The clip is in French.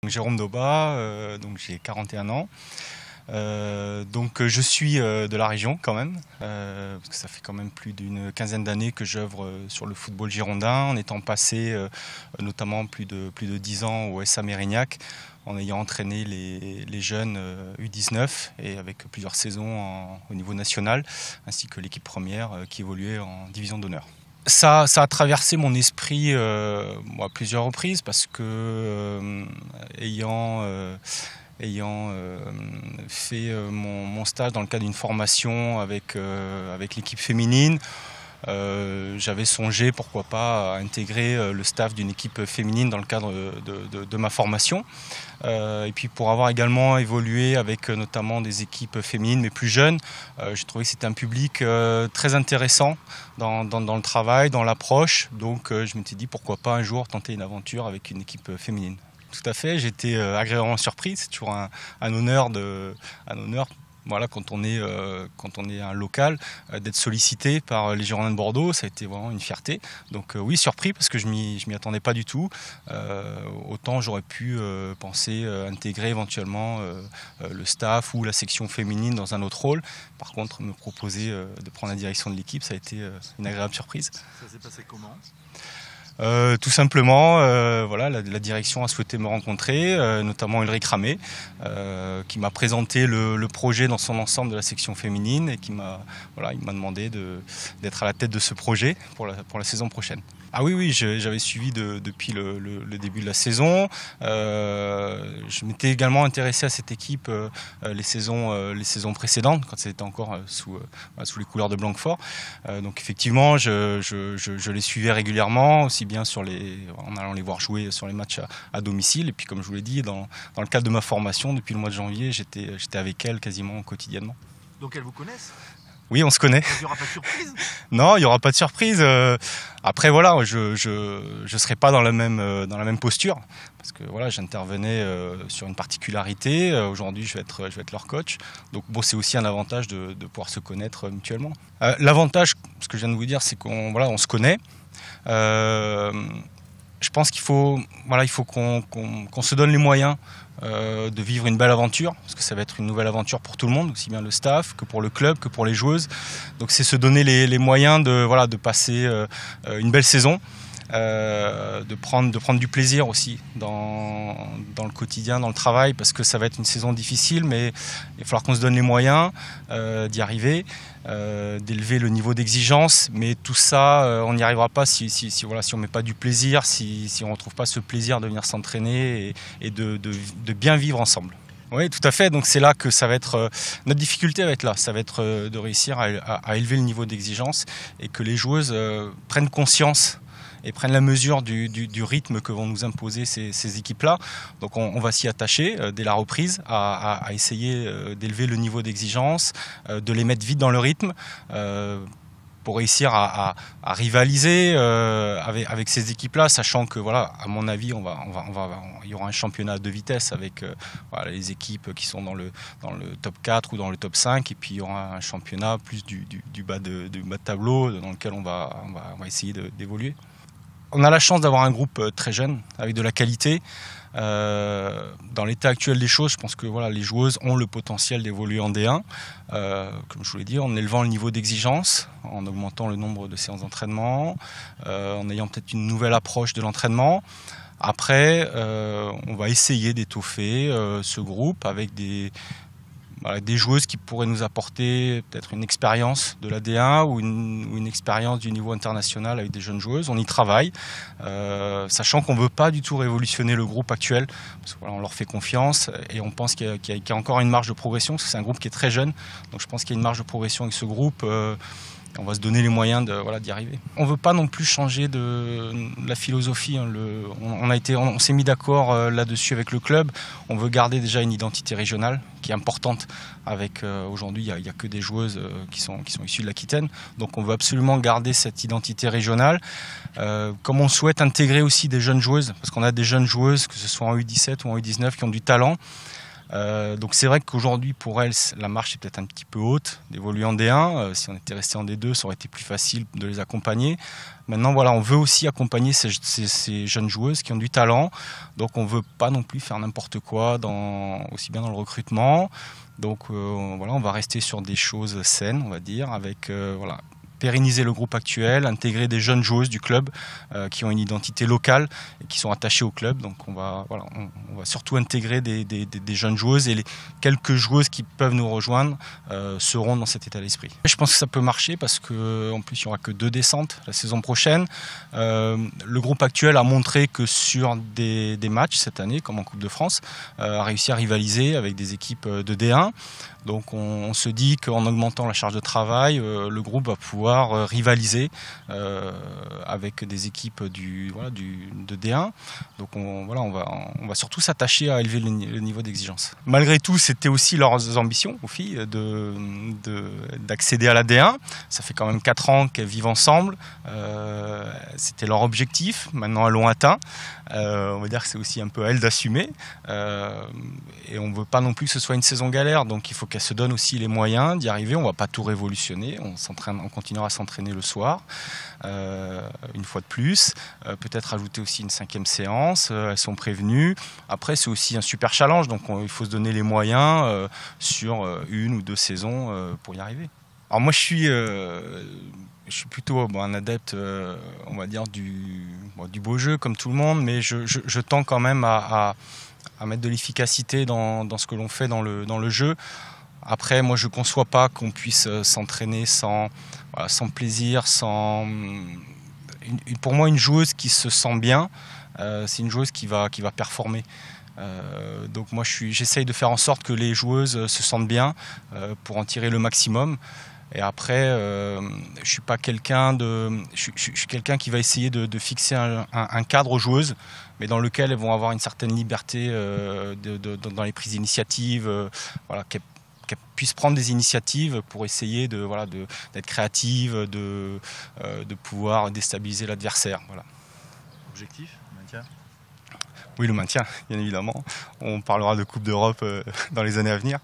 Jérôme Doba, donc j'ai 41 ans. Je suis de la région quand même, parce que ça fait quand même plus d'une quinzaine d'années que j'œuvre sur le football girondin, en étant passé notamment plus de 10 ans au SA Mérignac, en ayant entraîné les jeunes U19 et avec plusieurs saisons au niveau national, ainsi que l'équipe première qui évoluait en division d'honneur. Ça a traversé mon esprit à plusieurs reprises parce que ayant fait mon stage dans le cadre d'une formation avec l'équipe féminine, j'avais songé pourquoi pas à intégrer le staff d'une équipe féminine dans le cadre de ma formation. Et puis pour avoir également évolué avec notamment des équipes féminines mais plus jeunes, j'ai trouvé que c'était un public très intéressant dans le travail, dans l'approche. Donc je m'étais dit pourquoi pas un jour tenter une aventure avec une équipe féminine. Tout à fait, j'ai été agréablement surpris. C'est toujours un honneur voilà, quand on est un local, d'être sollicité par les Girondins de Bordeaux, ça a été vraiment une fierté. Donc oui, surpris parce que je m'y attendais pas du tout. Autant j'aurais pu penser intégrer éventuellement le staff ou la section féminine dans un autre rôle. Par contre, me proposer de prendre la direction de l'équipe, ça a été une agréable surprise. Ça s'est passé comment ? Tout simplement, voilà, la direction a souhaité me rencontrer, notamment Ulrich Ramé, qui m'a présenté le projet dans son ensemble de la section féminine et il m'a demandé d'être à la tête de ce projet pour la saison prochaine. Ah oui, j'avais suivi depuis le début de la saison. Je m'étais également intéressé à cette équipe les saisons précédentes, quand c'était encore sous les couleurs de Blanquefort. Donc effectivement, je les suivais régulièrement, aussi bien en allant les voir jouer sur les matchs à domicile. Et puis comme je vous l'ai dit, dans le cadre de ma formation, depuis le mois de janvier, j'étais avec elles quasiment quotidiennement. Donc elles vous connaissent ? Oui, on se connaît. Il n'y aura pas de surprise ? Non, il n'y aura pas de surprise. Après, voilà, je serai pas dans la même posture parce que voilà, j'intervenais sur une particularité. Aujourd'hui, je vais être leur coach. Donc bon, c'est aussi un avantage de pouvoir se connaître mutuellement. L'avantage, ce que je viens de vous dire, c'est qu'on se connaît. Je pense qu'il faut qu'on se donne les moyens de vivre une belle aventure, parce que ça va être une nouvelle aventure pour tout le monde, aussi bien le staff que pour le club, que pour les joueuses. Donc c'est se donner les moyens de passer une belle saison, de prendre du plaisir aussi dans le quotidien, dans le travail, parce que ça va être une saison difficile, mais il va falloir qu'on se donne les moyens d'y arriver, d'élever le niveau d'exigence, mais tout ça, on n'y arrivera pas si on ne met pas du plaisir, si on ne retrouve pas ce plaisir de venir s'entraîner et de bien vivre ensemble. Oui, tout à fait. Donc c'est là que ça va être notre difficulté va être là. Ça va être de réussir à élever le niveau d'exigence et que les joueuses prennent conscience et prennent la mesure du rythme que vont nous imposer ces équipes-là. Donc on va s'y attacher dès la reprise à essayer d'élever le niveau d'exigence, de les mettre vite dans le rythme pour réussir à rivaliser avec ces équipes-là, sachant que voilà, à mon avis, il y aura un championnat à deux vitesses avec les équipes qui sont dans le top 4 ou dans le top 5, et puis il y aura un championnat plus du bas de tableau dans lequel on va essayer d'évoluer. On a la chance d'avoir un groupe très jeune, avec de la qualité. Dans l'état actuel des choses, je pense que voilà, les joueuses ont le potentiel d'évoluer en D1, comme je vous l'ai dit, en élevant le niveau d'exigence, en augmentant le nombre de séances d'entraînement, en ayant peut-être une nouvelle approche de l'entraînement. Après, on va essayer d'étoffer ce groupe avec des joueuses qui pourraient nous apporter peut-être une expérience de la D1 ou une expérience du niveau international avec des jeunes joueuses. On y travaille, sachant qu'on ne veut pas du tout révolutionner le groupe actuel, parce que, voilà, on leur fait confiance et on pense qu'il y a encore une marge de progression, parce que c'est un groupe qui est très jeune, donc je pense qu'il y a une marge de progression avec ce groupe. On va se donner les moyens d'y arriver. On ne veut pas non plus changer de la philosophie. On s'est mis d'accord là-dessus avec le club. On veut garder déjà une identité régionale qui est importante. Aujourd'hui, il n'y a que des joueuses qui sont issues de l'Aquitaine. Donc on veut absolument garder cette identité régionale. Comme on souhaite intégrer aussi des jeunes joueuses, parce qu'on a des jeunes joueuses, que ce soit en U17 ou en U19, qui ont du talent. Donc c'est vrai qu'aujourd'hui pour elles la marche est peut-être un petit peu haute d'évoluer en D1. Si on était resté en D2, ça aurait été plus facile de les accompagner. Maintenant voilà, on veut aussi accompagner ces jeunes joueuses qui ont du talent. Donc on veut pas non plus faire n'importe quoi aussi bien dans le recrutement. Donc voilà, on va rester sur des choses saines, on va dire, avec voilà, pérenniser le groupe actuel, intégrer des jeunes joueuses du club qui ont une identité locale et qui sont attachées au club. Donc on va surtout intégrer des jeunes joueuses, et les quelques joueuses qui peuvent nous rejoindre seront dans cet état d'esprit. Je pense que ça peut marcher parce qu'en plus il n'y aura que 2 descentes la saison prochaine. Le groupe actuel a montré que sur des matchs cette année, comme en Coupe de France, a réussi à rivaliser avec des équipes de D1. Donc on se dit qu'en augmentant la charge de travail, le groupe va pouvoir rivaliser avec des équipes de D1. Donc on va surtout s'attacher à élever le niveau d'exigence. Malgré tout, c'était aussi leurs ambitions aux filles d'accéder à la D1. Ça fait quand même 4 ans qu'elles vivent ensemble. C'était leur objectif. Maintenant, elles l'ont atteint. On va dire que c'est aussi un peu à elles d'assumer. Et on ne veut pas non plus que ce soit une saison galère. Donc il faut qu'elles se donnent aussi les moyens d'y arriver. On ne va pas tout révolutionner. On continuera à s'entraîner le soir, une fois de plus. Peut-être ajouter aussi une 5e séance. Elles sont prévenues. Après, c'est aussi un super challenge. Donc il faut se donner les moyens sur 1 ou 2 saisons pour y arriver. Alors moi, je suis plutôt un adepte, on va dire, du beau jeu, comme tout le monde, mais je tends quand même à mettre de l'efficacité dans ce que l'on fait dans le jeu. Après, moi, je ne conçois pas qu'on puisse s'entraîner sans plaisir, pour moi, une joueuse qui se sent bien, c'est une joueuse qui va performer. Donc moi, j'essaye de faire en sorte que les joueuses se sentent bien pour en tirer le maximum. Et après, je suis pas quelqu'un je suis quelqu'un qui va essayer de fixer un cadre aux joueuses, mais dans lequel elles vont avoir une certaine liberté dans les prises d'initiative, qu'elles puissent prendre des initiatives pour essayer d'être créatives, de pouvoir déstabiliser l'adversaire. Voilà. Objectif, maintien? Oui, le maintien, bien évidemment. On parlera de Coupe d'Europe dans les années à venir.